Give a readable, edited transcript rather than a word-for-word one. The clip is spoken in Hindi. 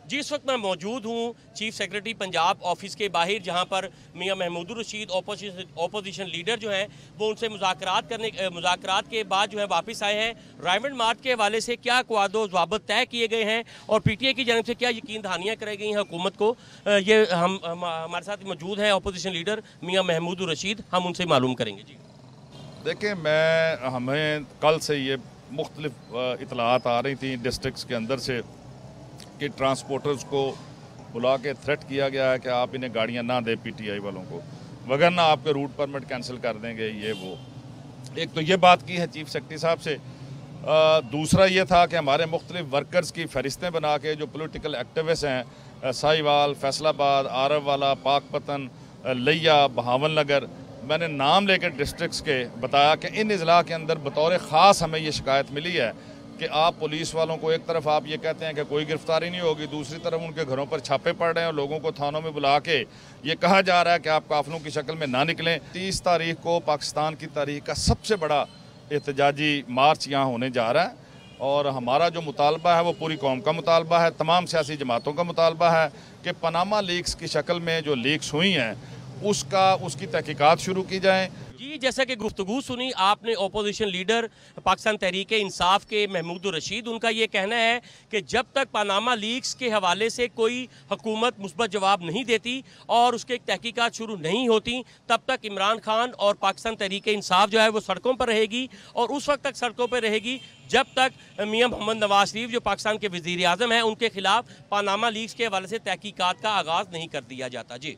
जी, इस वक्त मैं मौजूद हूँ चीफ सेक्रेटरी पंजाब ऑफिस के बाहर, जहाँ पर मियां महमूदुर रशीद ओपोजिशन लीडर जो हैं वो उनसे मुज़ाकरात के बाद जो है वापस आए हैं। राइमंड मार्च के हवाले से क्या क़वादो ज़वाबित तय किए गए हैं और पीटीआई की जानब से क्या यकीन दहानियाँ कराई गई हैं हुकूमत को, ये हमारे साथ मौजूद है ओपोजिशन लीडर मियां महमूदुर रशीद, हम उनसे मालूम करेंगे। जी देखिए, हमें कल से ये मुख्तलिफ इतलात आ रही थी डिस्ट्रिक्ट के अंदर से कि ट्रांसपोर्टर्स को बुला के थ्रेट किया गया है कि आप इन्हें गाड़ियां ना दें पीटीआई वालों को, वगरना आपके रूट परमिट कैंसिल कर देंगे। ये वो एक तो ये बात की है चीफ सेक्रेटरी साहब से। दूसरा ये था कि हमारे मुख्तलिफ वर्कर्स की फहरिस्तें बना के जो पोलिटिकल एक्टिविस्ट हैं साहिवाल, फैसलाबाद, आरववाला, पाकपतन, लिया, बहावल नगर, मैंने नाम लेकर डिस्ट्रिक्ट्स के बताया कि इन अजला के अंदर बतौर ख़ास हमें ये शिकायत मिली है कि आप पुलिस वालों को एक तरफ आप ये कहते हैं कि कोई गिरफ्तारी नहीं होगी, दूसरी तरफ उनके घरों पर छापे पड़ रहे हैं और लोगों को थानों में बुला के ये कहा जा रहा है कि आप काफिलों की शक्ल में ना निकलें। 30 तारीख को पाकिस्तान की तारीख का सबसे बड़ा एहतजाजी मार्च यहाँ होने जा रहा है और हमारा जो मुतालबा है वो पूरी कौम का मुतालबा है, तमाम सियासी जमातों का मुतालबा है कि पनामा लीक्स की शक्ल में जो लीक्स हुई हैं उसकी तहकीकात शुरू की जाएँ। जी, जैसा कि गुफ्तगू सुनी आपने ओपोजिशन लीडर पाकिस्तान तहरीक इंसाफ के महमूदुर रशीद, उनका ये कहना है कि जब तक पनामा लीक्स के हवाले से कोई हुकूमत मुस्बत जवाब नहीं देती और उसके एक तहकीकात शुरू नहीं होती, तब तक इमरान खान और पाकिस्तान तहरीक इंसाफ जो है वो सड़कों पर रहेगी और उस वक्त तक सड़कों पर रहेगी जब तक मियां मोहम्मद नवाज शरीफ जो पाकिस्तान के वज़ीर आज़म हैं उनके खिलाफ पनामा लीक्स के हवाले से तहकीकात का आगाज़ नहीं कर दिया जाता। जी।